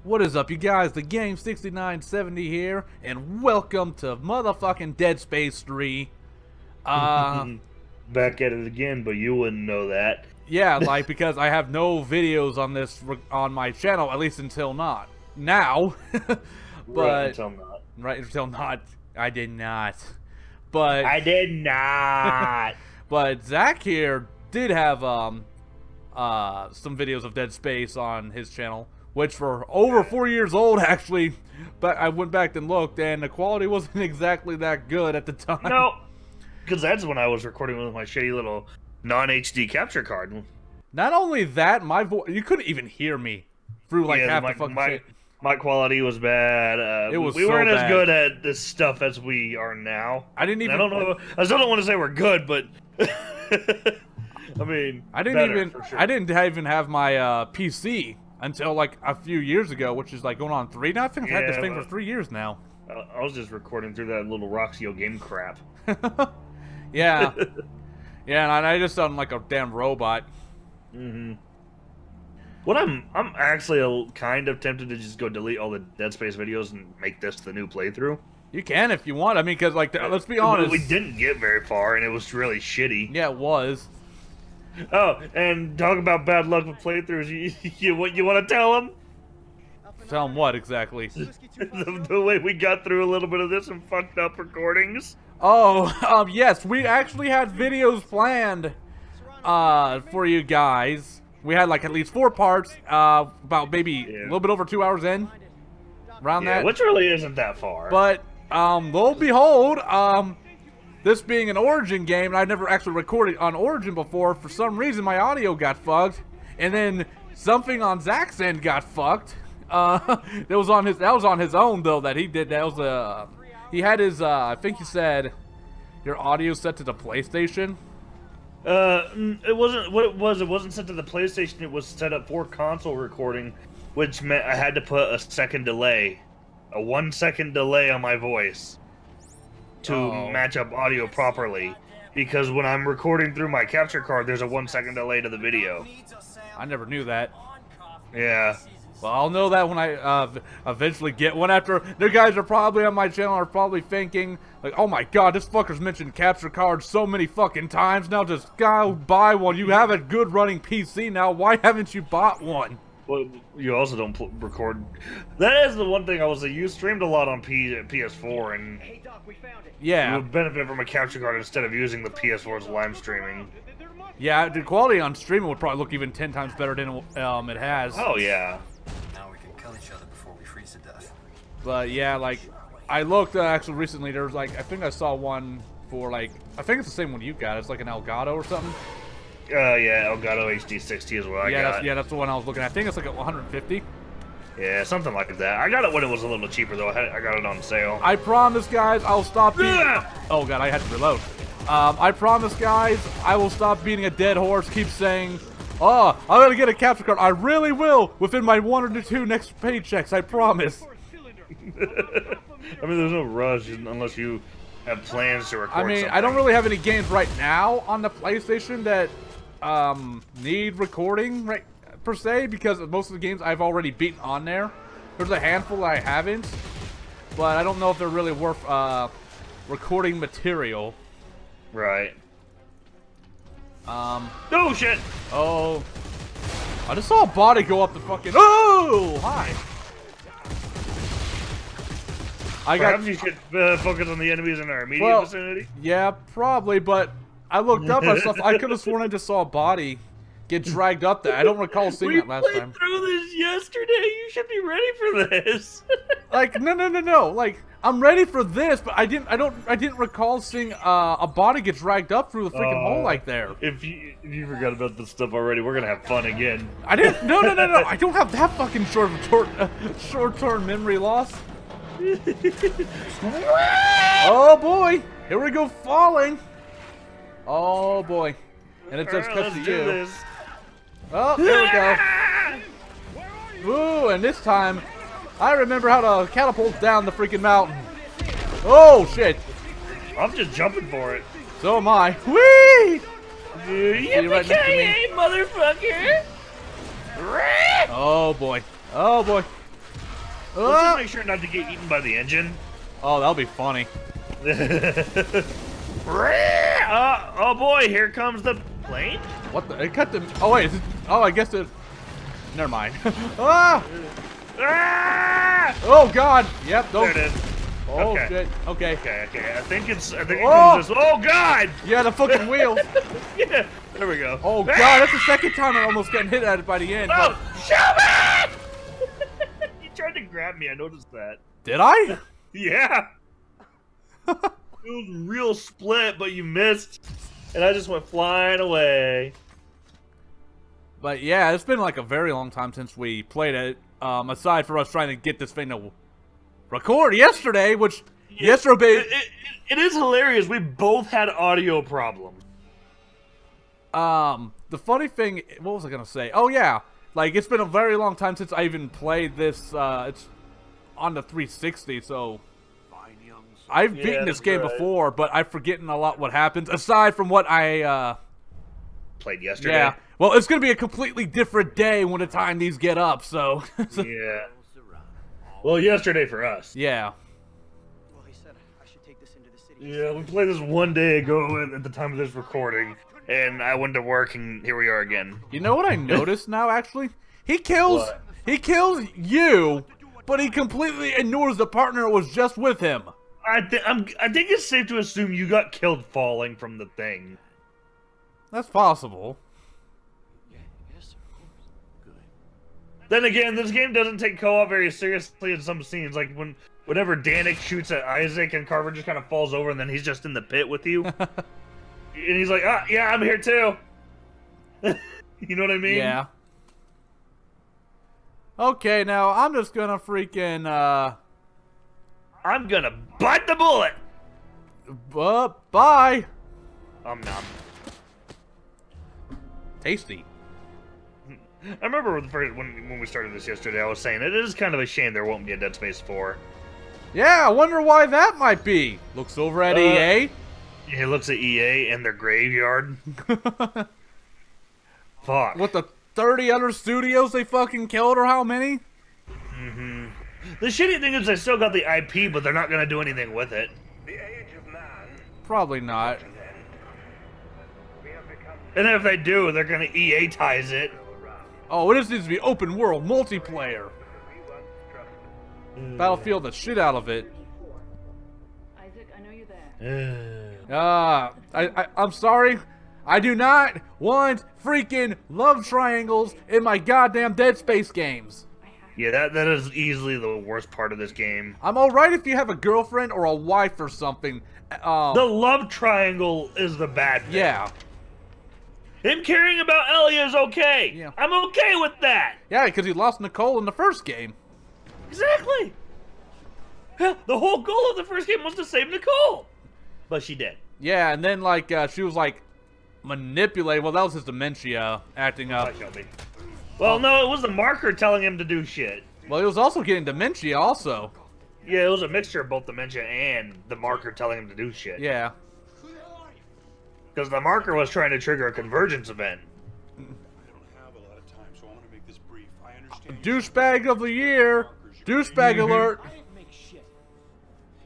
What is up, you guys? The Game 6970 here, and welcome to motherfucking Dead Space 3. Back at it again, but you wouldn't know that. Yeah, like, because I have no videos on this on my channel, at least until not now. But Right until not. Right until not. I did not. But I did not. But Zach here did have some videos of Dead Space on his channel, which were over 4 years old, actually. But I went back and looked, and the quality wasn't exactly that good at the time. No, because that's when I was recording with my shitty little non-HD capture card. Not only that, my voice, you couldn't even hear me through like half the fucking shit. My quality was bad. It was we so weren't bad. as good at this stuff as we are now. I didn't even. I don't know. I still don't want to say we're good, but I mean, I didn't better, even. for sure. I didn't even have my PC until like a few years ago, which is like going on 3 now. I think I've had this thing for 3 years now. I was just recording through that little Roxio game crap. Yeah. Yeah, and I just sound like a damn robot. Mm-hmm. What I'm actually kind of tempted to just go delete all the Dead Space videos and make this the new playthrough. You can if you want. I mean, because like, let's be honest, we didn't get very far, and it was really shitty. Yeah, it was. Oh, and talk about bad luck with playthroughs. You want to tell them? Tell them what exactly? the way we got through a little bit of this and fucked up recordings. Oh, yes, we actually had videos planned for you guys. We had like at least 4 parts, about maybe a little bit over 2 hours in, around that. Which really isn't that far. But lo and behold, this being an Origin game, and I've never actually recorded on Origin before. For some reason, my audio got fucked, and then something on Zach's end got fucked. That was on his own though that he did. That was he had his I think he said your audio set to the PlayStation. It wasn't what it was. It wasn't set to the PlayStation. It was set up for console recording, which meant I had to put a 1 second delay on my voice to match up audio properly. Because when I'm recording through my capture card, there's a 1 second delay to the video. I never knew that. Yeah. Well, I'll know that when I eventually get one. After the guys are probably on my channel are probably thinking like, "Oh my God, this fucker's mentioned capture cards so many fucking times. Now just go buy one. You have a good running PC now. Why haven't you bought one?" Well, you also don't record. That is the one thing I was like, you streamed a lot on PS4, and yeah, you would benefit from a capture card instead of using the PS4's live streaming. Yeah, the quality on streaming would probably look even 10 times better than it has. Oh yeah. Now we can kill each other before we freeze to death. But yeah, like I looked actually recently. There was like I think I saw one for like I think it's the same one you got. It's like an Elgato or something. Yeah, Elgato HD60 is what I got. That's the one I was looking at. I think it's like at 150. Yeah, something like that. I got it when it was a little cheaper though. I got it on sale. I promise, guys, I'll stop being. Oh God, I had to reload. I promise, guys, I will stop beating a dead horse. Keep saying, "Oh, I'm gonna get a capture card." I really will within my 1 or 2 next paychecks. I promise. I mean, there's no rush unless you have plans to record. I mean, something. I don't really have any games right now on the PlayStation that need recording right per se, because most of the games I've already beaten on there. There's a handful that I haven't, but I don't know if they're really worth recording material. Right. Oh shit! Oh, I just saw a body go up the fucking. Oh, hi. Perhaps you should focus on the enemies in our immediate vicinity. Yeah, probably, but I looked up and stuff. I could have sworn I just saw a body get dragged up there. I don't recall seeing that last time. We played through this yesterday. You should be ready for this. Like, no. Like, I'm ready for this, but I didn't recall seeing a body get dragged up through the freaking hole like there. If you forgot about this stuff already, we're gonna have fun again. I didn't. No. I don't have that fucking short-term memory loss. Oh boy, here we go falling. Oh boy, and it just cuts to you. This. Oh, there we go. Ooh, and this time, I remember how to catapult down the freaking mountain. Oh shit! I'm just jumping for it. So am I. Whee! Yippee-ki-yay, motherfucker! Oh boy. Oh boy. Let's just make sure not to get eaten by the engine. Oh, that'll be funny. Oh boy, here comes the plane. What the? It cut the. Oh wait. Oh, I guess it. Never mind. Ah! Ah! Oh God. Yep. There it is. Oh Okay. shit. Okay. Okay. I think it Oh! comes this. Oh God! Yeah, the fucking wheel. Yeah. There we go. Oh God, that's the second time I'm almost getting hit at it by the end. Oh, But shoot it! You tried to grab me. I noticed that. did I? Yeah. It was real split, but you missed, and I just went flying away. But yeah, it's been like a very long time since we played it. Aside for us trying to get this thing to record yesterday, which yesterday. It is hilarious. We both had audio problems. The funny thing, what was I gonna say? Oh yeah, like it's been a very long time since I even played this. It's on the 360, so I've beaten this game before, but I've forgotten a lot what happens. Aside from what I Played yesterday. yeah. Well, it's gonna be a completely different day when the time these get up. So Yeah. Well, yesterday for us. yeah. Well, he said I should take this into the city. Yeah, we played this one day ago at the time of this recording, and I went to work, and here we are again. You know what I noticed now? Actually, he kills What? you, but he completely ignores the partner that was just with him. I think it's safe to assume you got killed falling from the thing. That's possible. Yes, sir. Of course. Good. Then again, this game doesn't take co-op very seriously in some scenes. Like whenever Danik shoots at Isaac and Carver just kind of falls over, and then he's just in the pit with you, and he's like, "Ah, yeah, I'm here too." You know what I mean? Yeah. Okay, now I'm just gonna freaking I'm gonna bite the bullet. bye. Nom. Tasty. I remember when we started this yesterday, I was saying it is kind of a shame there won't be a Dead Space 4. Yeah, I wonder why that might be. Looks over at EA. He looks at EA and their graveyard. Fuck. What, the 30 other studios they fucking killed, or how many? Mm-hmm. The shitty thing is they still got the IP, but they're not gonna do anything with it. Probably not. And then if they do, they're gonna EA ties it. Oh, it just needs to be open world multiplayer. Battlefield the shit out of it. Isaac, I know you're there. I'm sorry. I do not want freaking love triangles in my goddamn Dead Space games. Yeah, that is easily the worst part of this game. I'm alright if you have a girlfriend or a wife or something. The love triangle is the bad thing. Yeah. Him caring about Ellie is okay. Yeah. I'm okay with that. Yeah, because he lost Nicole in the first game. Exactly. The whole goal of the first game was to save Nicole. But she did. Yeah, and then, like, she was, like, manipulated. Well, that was his dementia acting up. Hi, Shelby. Well, no, it was the marker telling him to do shit. Well, he was also getting dementia, also. Yeah, it was a mixture of both dementia and the marker telling him to do shit. Yeah. Because the marker was trying to trigger a convergence event. I don't have a lot of time, so I want to make this brief. I understand. Douchebag of the year. Douchebag alert. I didn't make shit.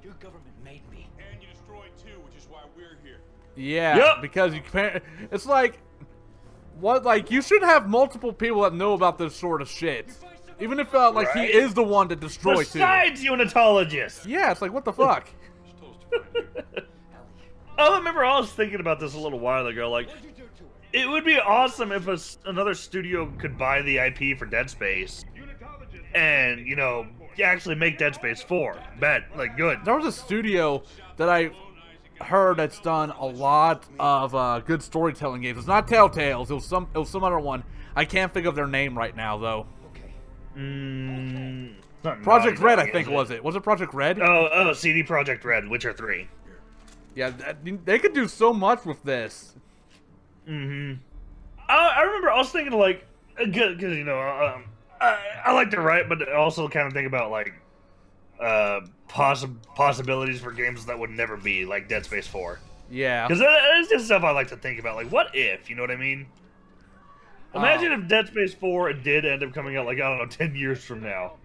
Your government made me. And you destroyed too, which is why we're here. Yeah, Yep. because you can't. It's like, what? Like, you should have multiple people that know about this sort of shit, even if like Right. he is the one that destroyed too. Besides unitologists. Yeah, it's like, what the fuck? Just told us to find you. I remember I was thinking about this a little while ago. Like, it would be awesome if another studio could buy the IP for Dead Space and, you know, actually make Dead Space 4. Like, good. There was a studio that I heard that's done a lot of good storytelling games. It's not Telltales. It was some other one. I can't think of their name right now though. Okay. It's not Project Naughty Red, Dog, I think is was it? Was it Project Red? Oh, CD Project Red, Witcher 3. Yeah, they could do so much with this. Mm-hmm. I remember I was thinking, like, because, you know, I like to write, but I also kind of think about, like, possibilities for games that would never be, like Dead Space 4. Yeah. Because that's just stuff I like to think about. Like, what if? You know what I mean? Imagine if Dead Space 4 did end up coming out, like, I don't know, 10 years from now.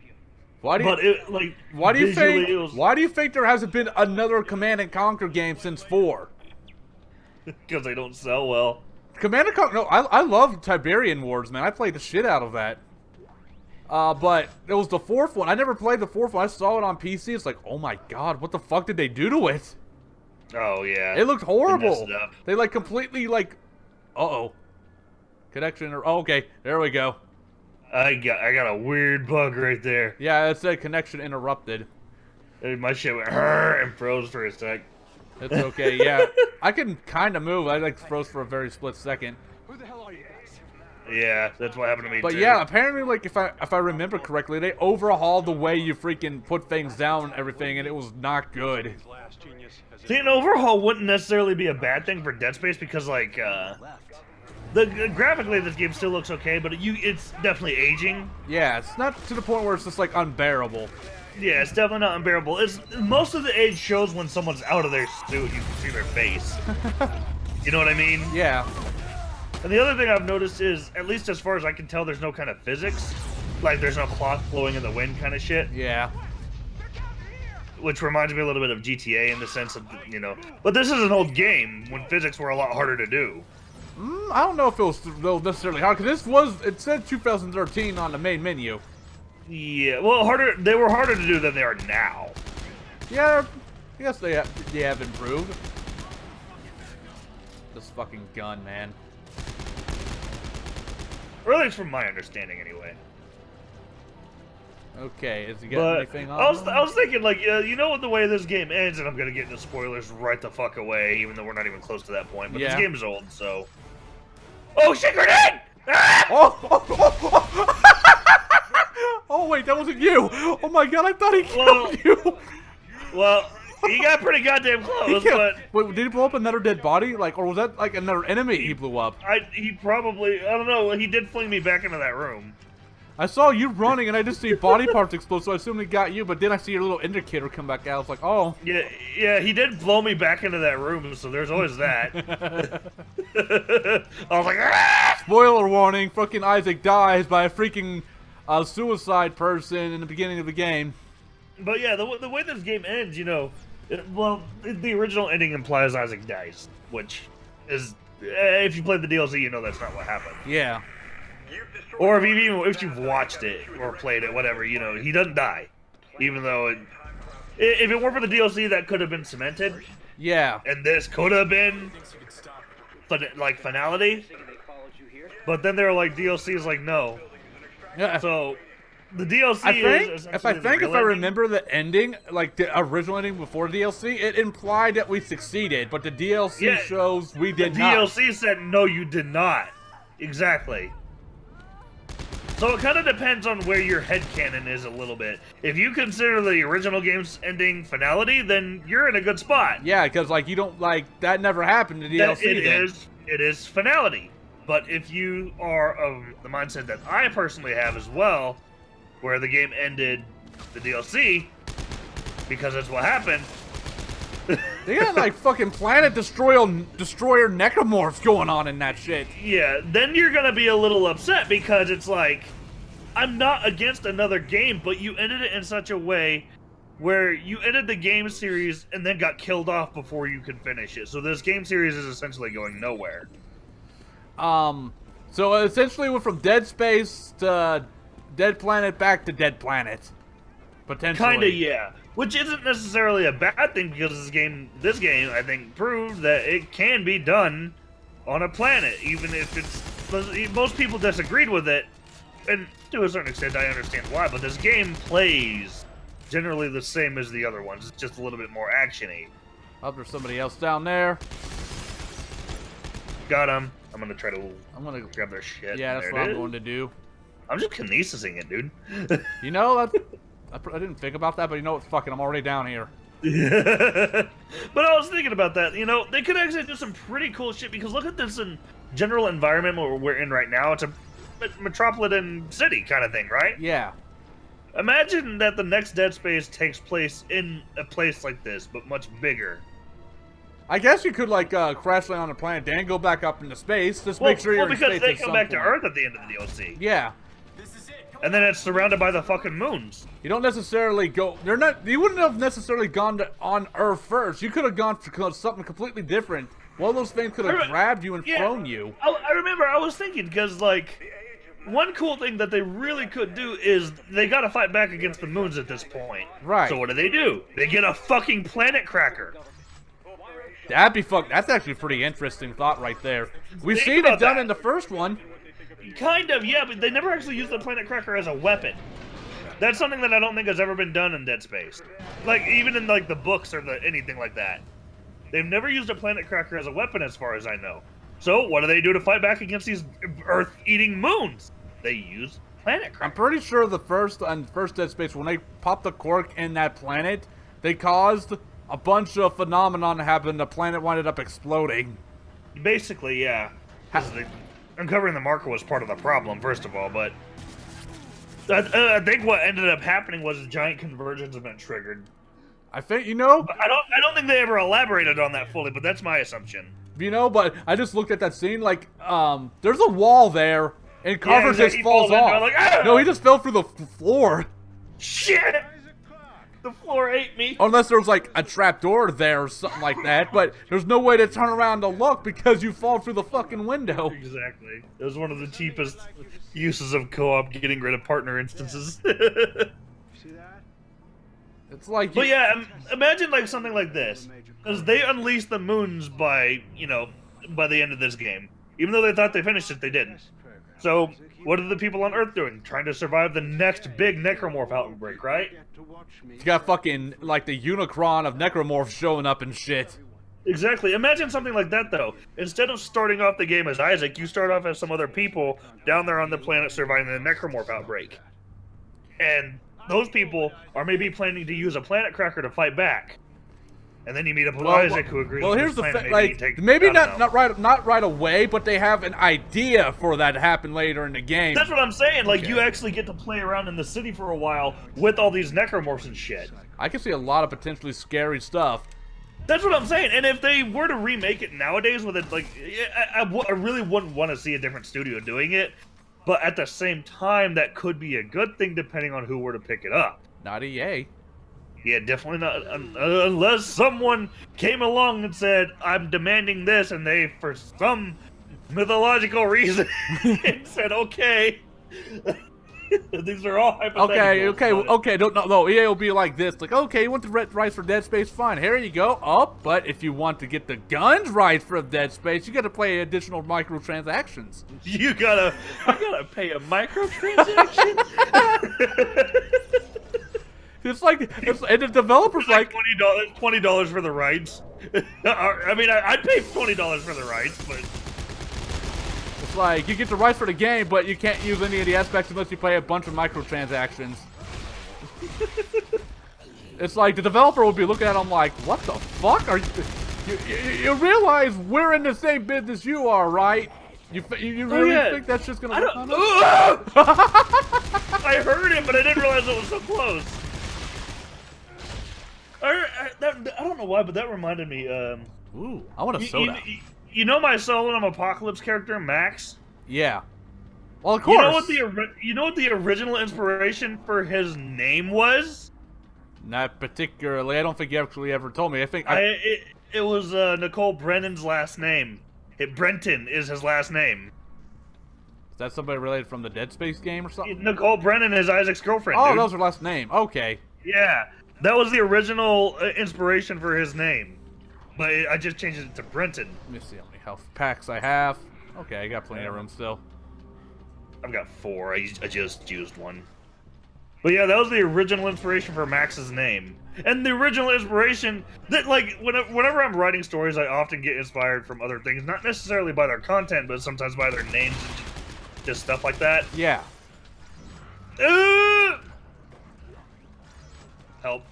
Why do you, But it, like, why do you visually think? it was, Why do you think there hasn't been another Command and Conquer game since 4? because they don't sell well. Command and Conquer. No, I love Tiberian Wars, man. I played the shit out of that. But it was the 4th one. I never played the 4th one. I saw it on PC. It's like, oh my god, what the fuck did they do to it? Oh yeah. It looked horrible. They messed it up. They like completely like, uh-oh. Connection, or, oh, okay, there we go. I got a weird bug right there. Yeah, it said connection interrupted. And my shit went and froze for a sec. It's okay, yeah. I can kind of move. I like froze for a very split second. Who the hell are you guys? Yeah, that's what happened to me But too. yeah, apparently, like, if I remember correctly, they overhauled the way you freaking put things down and everything, and it was not good. Last genius has See, an overhaul wouldn't necessarily be a bad thing for Dead Space because, like, graphically this game still looks okay, but it's definitely aging. Yeah, it's not to the point where it's just, like, unbearable. Yeah, it's definitely not unbearable. It's most of the age shows when someone's out of their suit. You can see their face. You know what I mean? Yeah. And the other thing I've noticed is, at least as far as I can tell, there's no kind of physics. Like, there's no cloth flowing in the wind kind of shit. Yeah. Which reminds me a little bit of GTA in the sense of, you know. But this is an old game when physics were a lot harder to do. I don't know if it was necessarily hard, because it said 2013 on the main menu. Yeah, well, they were harder to do than they are now. Yeah, I guess they have improved. This fucking gun, man. Or at least from my understanding, anyway. Okay, is he got But anything on? I was thinking, like, you know, the way this game ends, and I'm gonna get into spoilers right the fuck away, even though we're not even close to that point. But Yeah. this game's old, so. Oh shit, grenade! Ah! Oh, wait, that wasn't you! Oh my god, I thought he Well- killed you! Well, he got pretty goddamn close, He but Wait, did he blow up another dead body? Like, or was that like another enemy he blew up? he probably, I don't know, he did fling me back into that room. I saw you running and I just see body parts explode, so I assumed he got you, but then I see your little indicator come back out. I was like, oh. Yeah, he did blow me back into that room, so there's always that. I was like, ah! Spoiler warning, fucking Isaac dies by a freaking suicide person in the beginning of the game. But yeah, the way this game ends, you know, the original ending implies Isaac dies, which is, if you played the DLC, you know that's not what happened. Yeah. Or if you've watched it or played it, whatever, you know, he doesn't die, even though if it weren't for the DLC, that could have been cemented, Yeah. and this could have been like finality. But then they were like, DLC is like no, Yeah. so. The DLC I is think, if I remember the ending, like the original ending before DLC, it implied that we succeeded, but the DLC shows we did not. DLC said no, you did not. Exactly. So it kind of depends on where your headcanon is a little bit. If you consider the original game's ending finality, then you're in a good spot. Yeah, because like you don't like that never happened in That DLC. it is finality. But if you are of the mindset that I personally have as well, where the game ended the DLC, because that's what happened. They got like fucking planet destroyer necromorphs going on in that shit. Yeah, then you're gonna be a little upset because it's like, I'm not against another game, but you ended it in such a way where you ended the game series and then got killed off before you could finish it. So this game series is essentially going nowhere. So essentially went from Dead Space to Dead Planet back to Dead Planet. Potentially. Kinda, yeah. Which isn't necessarily a bad thing because this game, I think, proved that it can be done on a planet, even if it's... Most people disagreed with it, and to a certain extent I understand why, but this game plays generally the same as the other ones. It's just a little bit more action-y. Oh, there's somebody else down there. Got him. I'm gonna try to I'm gonna grab their shit. Yeah, that's There what it I'm is. going to do. I'm just kinesising it, dude. You know, I didn't think about that, but you know what? Fucking, I'm already down here. But I was thinking about that. You know, they could actually do some pretty cool shit because look at this general environment we're in right now. It's a metropolitan city kind of thing, right? Yeah. Imagine that the next Dead Space takes place in a place like this, but much bigger. I guess you could like crash land on a planet, then go back up into space. Just make sure you're in because space they at come some back to point. Earth at the end of the DLC. Yeah. This is it. Come and then it's surrounded by the fucking moons. You don't necessarily go. They're not. You wouldn't have necessarily gone on Earth first. You could have gone for something completely different. One of those things could have grabbed you and thrown you. I remember I was thinking, because, like, one cool thing that they really could do is they gotta fight back against the moons at this point. Right. So what do? They get a fucking planet cracker. That'd be fuck. That's actually a pretty interesting thought right there. We've Think seen it about done that. in the first one. Kind of, yeah, but they never actually used the planet cracker as a weapon. That's something that I don't think has ever been done in Dead Space. Like, even in, like, the books or anything like that. They've never used a planet cracker as a weapon as far as I know. So, what do they do to fight back against these Earth-eating moons? They use planet crackers. I'm pretty sure the first Dead Space, when they popped the cork in that planet, they caused a bunch of phenomenon to happen. The planet ended up exploding. Basically, yeah. 'Cause uncovering the marker was part of the problem, first of all, but I think what ended up happening was a giant convergence event triggered. I think, you know, I don't think they ever elaborated on that fully, but that's my assumption. but I just looked at that scene, like, there's a wall there, and Carver exactly. just falls He falls into it, off. like, "Ah!" No, he just fell through the floor. Shit! The floor ate me. Unless there was, like, a trap door there or something like that, but there's no way to turn around to look because you fall through the fucking window. Exactly. It was one of the cheapest uses of co-op getting rid of partner instances. It's like, But yeah, imagine like something like this. Because they unleashed the moons by the end of this game. Even though they thought they finished it, they didn't. So, what are the people on Earth doing? Trying to survive the next big necromorph outbreak, right? you got fucking, like, the Unicron of necromorphs showing up and shit. Exactly. Imagine something like that, though. Instead of starting off the game as Isaac, you start off as some other people down there on the planet surviving the necromorph outbreak. And those people are maybe planning to use a planet cracker to fight back. And then you meet up with Isaac, who agrees Well, with here's this the plan. thing, like, maybe not right away, but they have an idea for that to happen later in the game. That's what I'm saying. Like, you actually get to play around in the city for a while with all these necromorphs and shit. I can see a lot of potentially scary stuff. That's what I'm saying. And if they were to remake it nowadays with it, like, I really wouldn't want to see a different studio doing it. But at the same time, that could be a good thing depending on who were to pick it up. Not EA. Yeah, definitely not. Unless someone came along and said, I'm demanding this, and they, for some mythological reason, said, okay. These are all hypothetical. Okay. No, EA will be like this. Like, okay, you want the rights for Dead Space? Fine, here you go. Oh, but if you want to get the guns rights for Dead Space, you got to play additional microtransactions. I gotta pay a microtransaction? It's like, and the developer's like $20 for the rights. I mean, I'd pay $20 for the rights, but it's like you get the rights for the game, but you can't use any of the aspects unless you pay a bunch of microtransactions. It's like the developer will be looking at them like, what the fuck are you realize we're in the same business you are, right? You really think that's just gonna work on us? I heard it, but I didn't realize it was so close. I don't know why, but that reminded me. Ooh, I want a soda. You know my Solemn Apocalypse character, Max? Yeah. Well, of course. You know what the original inspiration for his name was? Not particularly. I don't think you actually ever told me. I think it was Nicole Brennan's last name. Brenton is his last name. Is that somebody related from the Dead Space game or something? Nicole Brennan is Isaac's girlfriend. Oh, dude. that was her last name. Okay. Yeah, that was the original inspiration for his name, but I just changed it to Brenton. Let me see how many health packs I have. Okay, I got plenty of room still. I've got 4. I just used 1. But yeah, that was the original inspiration for Max's name. And the original inspiration, that like, whenever I'm writing stories, I often get inspired from other things. Not necessarily by their content, but sometimes by their names and just stuff like that. Yeah. Help.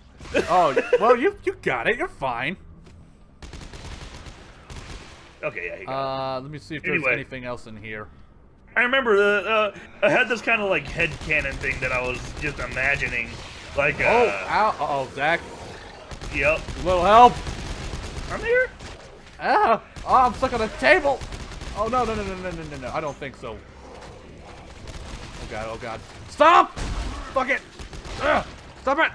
Oh, well, you got it. You're fine. Okay, yeah, you got it. Let me see if there's anything else in here. I remember I had this kind of like headcanon thing that I was just imagining. Like, ow. Uh-oh, Zach. Yep. A little help. I'm here. Ah! Oh, I'm stuck on a table. Oh, no. I don't think so. Oh, God. Stop! Fuck it! Stop it!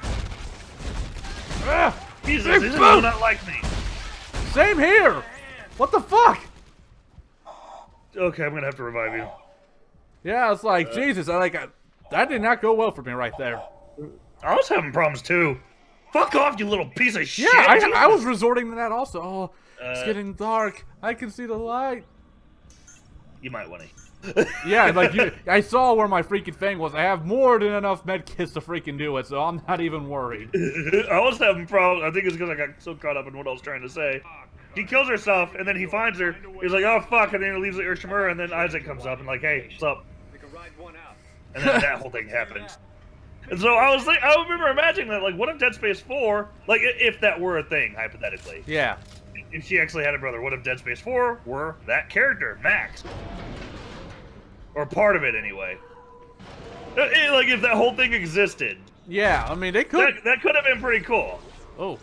Jesus, Big this is boot! not like me. Same here! What the fuck? Okay, I'm gonna have to revive you. Yeah, it's like, Jesus, that did not go well for me right there. I was having problems too. Fuck off, you little piece of shit. Yeah, I Jesus. was resorting to that also. Oh, it's getting dark. I can see the light. You might want to. Yeah, like I saw where my freaking thing was. I have more than enough med kits to freaking do it, so I'm not even worried. I was having problems. I think it's because I got so caught up in what I was trying to say. He kills herself, and then he finds her. He's like, oh, fuck, and then he leaves the Urshimura, and then Isaac comes up and like, hey, what's up? And then that whole thing happens. And so I remember imagining that, like, what if Dead Space 4, like, if that were a thing, hypothetically. Yeah. If she actually had a brother, what if Dead Space 4 were that character, Max? Or part of it, anyway. Like, if that whole thing existed. Yeah, I mean, they could... That could have been pretty cool. Oh.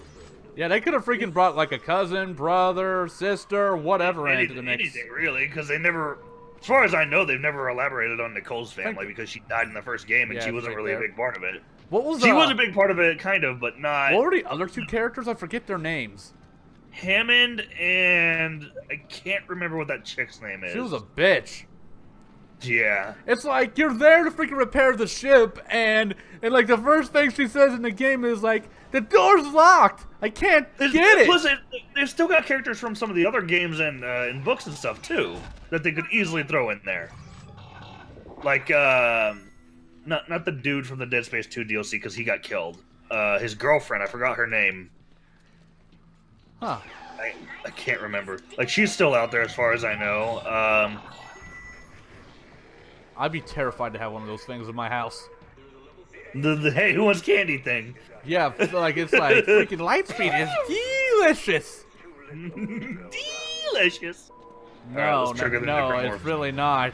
Yeah, they could have freaking brought, like, a cousin, brother, sister, whatever into the mix. Anything, really, because they never... As far as I know, they've never elaborated on Nicole's family because she died in the first game and she wasn't really a big part of it. What was She was a big part of it, kind of, but not... What were the other two characters? I forget their names. Hammond and... I can't remember what that chick's name is. She was a bitch. Yeah. It's like, you're there to freaking repair the ship, and like, the first thing she says in the game is like, the door's locked! I can't get it! Plus, they've still got characters from some of the other games and in books and stuff, too, that they could easily throw in there. Like, not the dude from the Dead Space 2 DLC, because he got killed. His girlfriend, I forgot her name. Huh. I can't remember. Like, she's still out there as far as I know. I'd be terrified to have one of those things in my house. The hey, who wants candy thing? Yeah, like, it's like, freaking Lightspeed is delicious! Delicious! No, no, it's really not.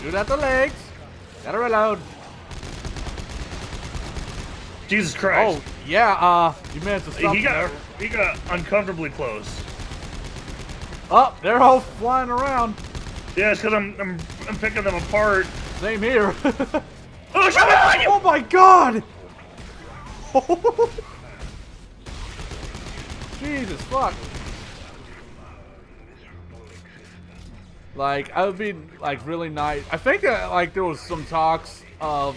Shoot at the legs! Gotta reload! Jesus Christ! Oh, yeah, you managed to stop he got uncomfortably close. Oh, they're all flying around. Yeah, it's because I'm picking them apart. Same here. Oh, shit, behind you! Oh my god! Jesus fuck. Like, I would be like really nice. I think like there was some talks of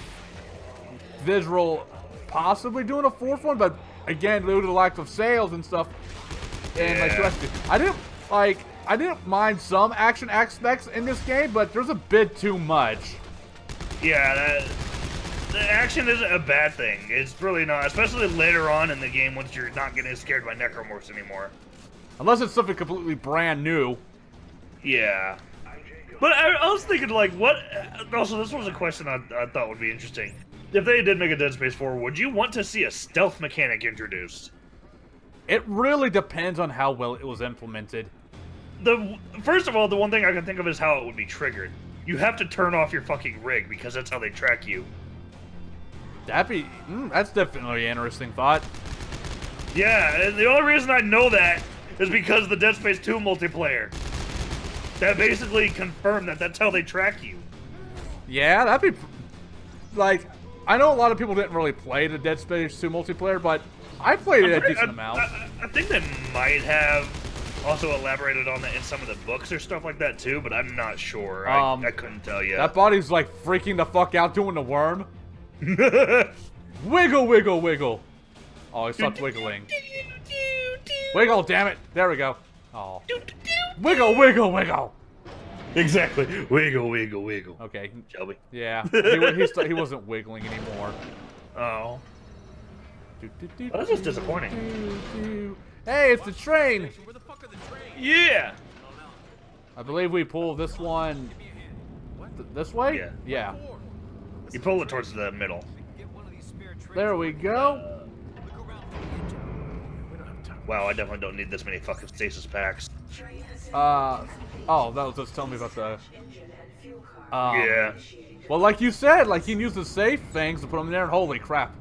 Visual possibly doing a fourth one, but again, due to the lack of sales and stuff, and like I didn't mind some action aspects in this game, but there's a bit too much. Yeah, the action isn't a bad thing. It's really not, especially later on in the game once you're not getting scared by necromorphs anymore. Unless it's something completely brand new. Yeah. But I was thinking, like, what... Also, this was a question I thought would be interesting. If they did make a Dead Space 4, would you want to see a stealth mechanic introduced? It really depends on how well it was implemented. First of all, the one thing I can think of is how it would be triggered. You have to turn off your fucking rig, because that's how they track you. That's definitely an interesting thought. Yeah, and the only reason I know that is because of the Dead Space 2 multiplayer. That basically confirmed that that's how they track you. Yeah, that'd be... Like, I know a lot of people didn't really play the Dead Space 2 multiplayer, but I played it a decent amount. I think they might have also elaborated on that in some of the books or stuff like that too, but I'm not sure. I couldn't tell you. That body's like freaking the fuck out doing the worm. Wiggle, wiggle, wiggle. Oh, he stopped wiggling. Wiggle, damn it. There we go. Oh. Wiggle, wiggle, wiggle. Exactly. Wiggle, wiggle, wiggle. Okay. Shelby. Yeah. He wasn't wiggling anymore. Oh. Well, that's just disappointing. Hey, it's the train. Where the fuck are the trains? Yeah. I believe we pull this one this way? Yeah. Yeah. You pull it towards the middle. There we go. Wow, I definitely don't need this many fucking stasis packs. Oh, that was just telling me about the... Yeah. Well, like you said, like you can use the safe things to put them there, and holy crap.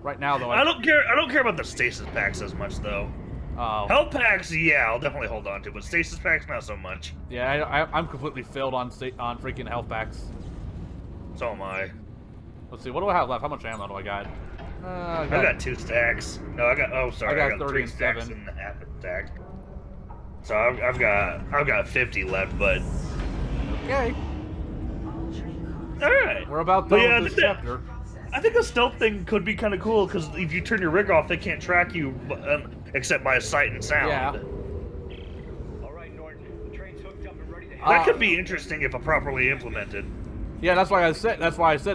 Right now, though, I don't care about the stasis packs as much, though. Health packs, yeah, I'll definitely hold on to, but stasis packs, not so much. Yeah, I'm completely filled on freaking health packs. So am I. Let's see, what do I have left? How much ammo do I got? I got 2 stacks. No, I got. Oh, sorry, I I got got 30 3 and stacks 7. and half a stack. So I've got 50 left, but Okay. all right. We're about But done yeah, with this chapter. I think a stealth thing could be kind of cool because if you turn your rig off, they can't track you except by sight and sound. Yeah. All right, Norton. The train's hooked up and ready to That could be interesting if properly implemented. Yeah, that's why I said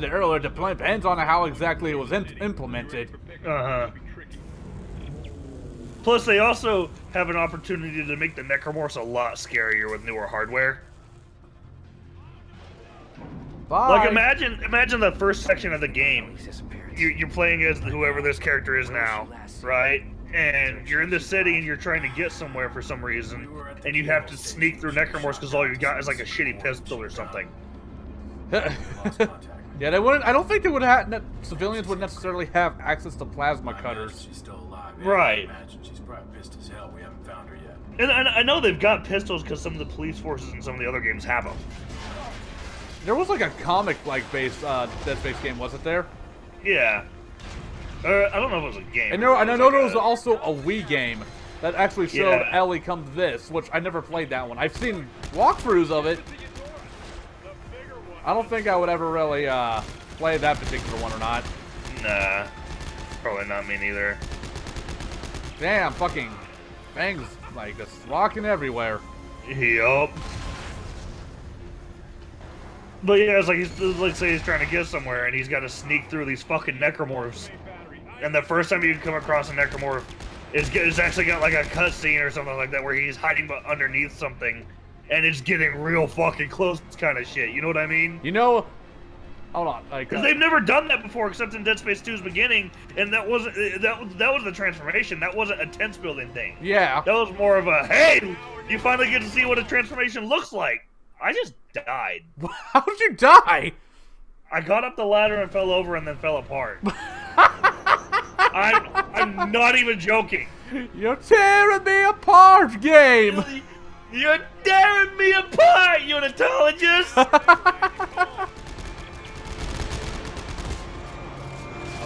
it earlier. It depends on how exactly it was implemented. Uh-huh. Plus, they also have an opportunity to make the necromorphs a lot scarier with newer hardware. Bye. Like, imagine the first section of the game. You're playing as whoever this character is now, right? And you're in the city and you're trying to get somewhere for some reason, and you have to sneak through necromorphs because all you got is like a shitty pistol or something. Yeah, they wouldn't. I don't think they would have. Civilians would necessarily have access to plasma cutters. She's still alive. Right. I imagine she's probably pissed as hell. We haven't found her yet. And I know they've got pistols because some of the police forces in some of the other games have them. There was like a comic-like based Dead Space game, wasn't there? Yeah. I don't know if it was a game. And I It know like there was also a Wii game that actually showed Yeah. Ellie come to this, which I never played that one. I've seen walkthroughs of it. I don't think I would ever really play that particular one or not. Nah. Probably not me neither. Damn, fucking things like just rocking everywhere. Yup. But yeah, it's like say he's trying to get somewhere and he's got to sneak through these fucking necromorphs. And the first time you come across a necromorph, it's actually got like a cutscene or something like that where he's hiding underneath something, and it's getting real fucking close, kind of shit. You know what I mean? You know, hold on, like Because they've never done that before, except in Dead Space 2's beginning, and that wasn't that was the transformation. That wasn't a tense building thing. yeah. That was more of a hey, you finally get to see what a transformation looks like. I just died. How did you die? I got up the ladder and fell over and then fell apart. I'm not even joking. You're tearing me apart, game. You're tearing me apart, unitologist!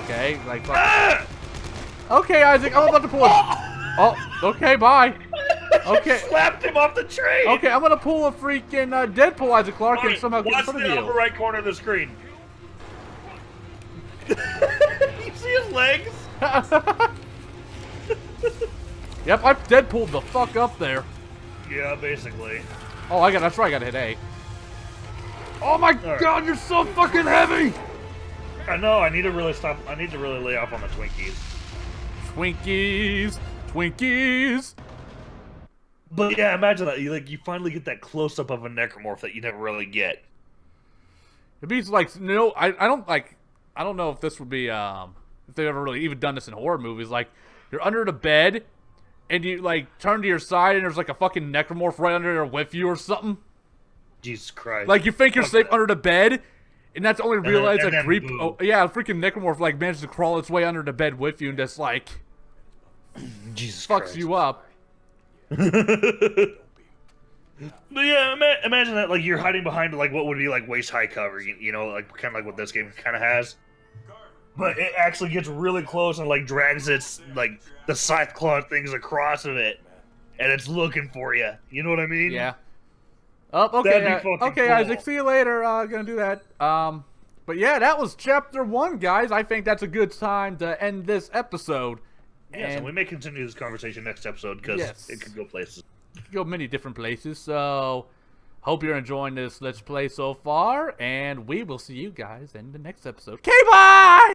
Okay, like fuck. Ah! Okay, Isaac, I'm about to pull it. Oh, okay, bye. Okay. Slapped him off the train! Okay, I'm gonna pull a freaking Deadpool Isaac Clarke and Alright, somehow get in watch front of the upper you. right corner of the screen. You see his legs? Yep, I Deadpooled the fuck up there. Yeah, basically. Oh, that's right, I gotta hit A. Oh my Alright. god, you're so fucking heavy! I know, I need to really stop. I need to really lay off on the Twinkies. Twinkies, Twinkies. But yeah, imagine that. You finally get that close up of a necromorph that you never really get. It'd be like, no, I don't know if this would be, if they've ever really even done this in horror movies. Like, you're under the bed, and you, like, turn to your side, and there's, like, a fucking necromorph right under there with you or something. Jesus Christ. Like, you think you're Fuck safe that. under the bed, and that's only realized and that then creep. boom. Oh, yeah, a freaking necromorph, like, manages to crawl its way under the bed with you and just, like, Jesus fucks Christ. you up. But yeah, imagine that, like, you're hiding behind, like, what would be, like, waist-high cover, you know, like, kind of like what this game kind of has. But it actually gets really close and, like, drags its, like, the scythe claw things across of it. And it's looking for you. You know what I mean? Yeah. Oh, okay. That'd be fucking Okay, cool. Isaac. See you later. Gonna do that. But yeah, that was chapter 1, guys. I think that's a good time to end this episode. Yes, and And we may continue this conversation next episode, because Yes. it could go places. go many different places. So, hope you're enjoying this Let's Play so far. And we will see you guys in the next episode. Okay, bye!